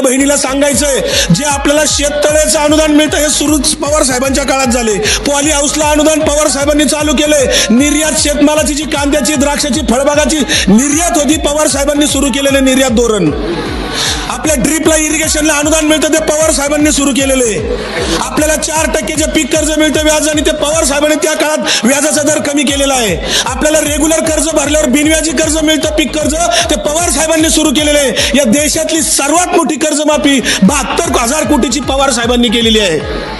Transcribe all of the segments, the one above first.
बहिणीला सांगायचंय, जे आपल्याला शेततळ्याचं अनुदान मिळतं हे सुरूच पवार साहेबांच्या काळात झाले. पॉली हाऊसला अनुदान पवार साहेबांनी चालू केले. निर्यात शेतमालाची जी कांद्याची, द्राक्षाची, फळबागाची निर्यात होती, पवार साहेबांनी सुरू केलेले निर्यात धोरण. आपल्या ड्रीपला, इरिगेशनला अनुदान मिळतं ते पवार साहेबांनी सुरू केलेले. आपल्याला 4% जे पीक कर्ज मिळतं व्याज, आणि ते पवार साहेबांनी त्या काळात व्याजाचा दर कमी केलेला आहे. आपल्याला रेग्युलर कर्ज भरल्यावर बिनव्याजी कर्ज मिळतं, पीक कर्ज, ते पवार साहेबांनी सुरू केलेले आहे. या देशातली सर्वात मोठी कर्जमाफी 72,000 कोटीची पवार साहेबांनी केलेली आहे.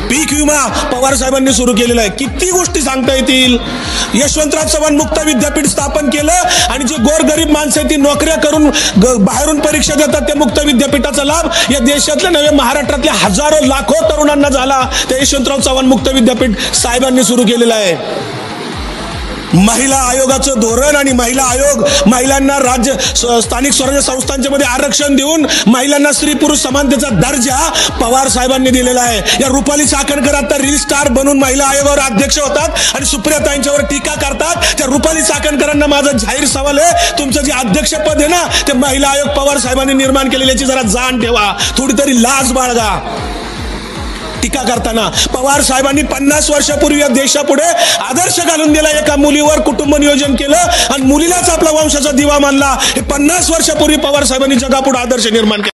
पीक विमा पवार साहेबांनी सुरू केलेला आहे. किती गोष्टी सांगता येतील. यशवंतराव चव्हाण मुक्त विद्यापीठ स्थापन केलं, आणि जे गोरगरीब माणसं आहेत ती नोकऱ्या करून बाहेरून परीक्षा देतात, त्या मुक्त विद्यापीठाचा लाभ या देशातल्या नव्हे महाराष्ट्रातल्या हजारो लाखो तरुणांना झाला. त्या यशवंतराव चव्हाण मुक्त विद्यापीठ साहेबांनी सुरू केलेलं आहे. महिला आयोगाचं धोरण आणि महिला आयोग महिलांना राज्य स्थानिक स्वराज्य संस्थांच्या मध्ये आरक्षण देऊन महिलांना स्त्री पुरुष समानतेचा दर्जा पवार साहेबांनी दिलेला आहे. या रुपाली चाकणकर आता रील स्टार बनून महिला आयोगावर अध्यक्ष होतात आणि सुप्रियाताईंच्यावर टीका करतात. त्या रुपाली चाकणकरांना माझा जाहीर सवाल आहे, तुमचं जे अध्यक्षपद आहे ना, ते महिला आयोग पवार साहेबांनी निर्माण केलेल्याची जरा जाण ठेवा, थोडी तरी लाज बाळगा. टीका करताना पवार साहेबांनी 50 वर्षापूर्वी या देशापुढे आदर्श घालून दिला. एका मुलीवर कुटुंब नियोजन केलं आणि मुलीलाच आपला वंशाचा दिवा मानला. हे 50 वर्षापूर्वी पवार साहेबांनी जगापुढे आदर्श निर्माण केला.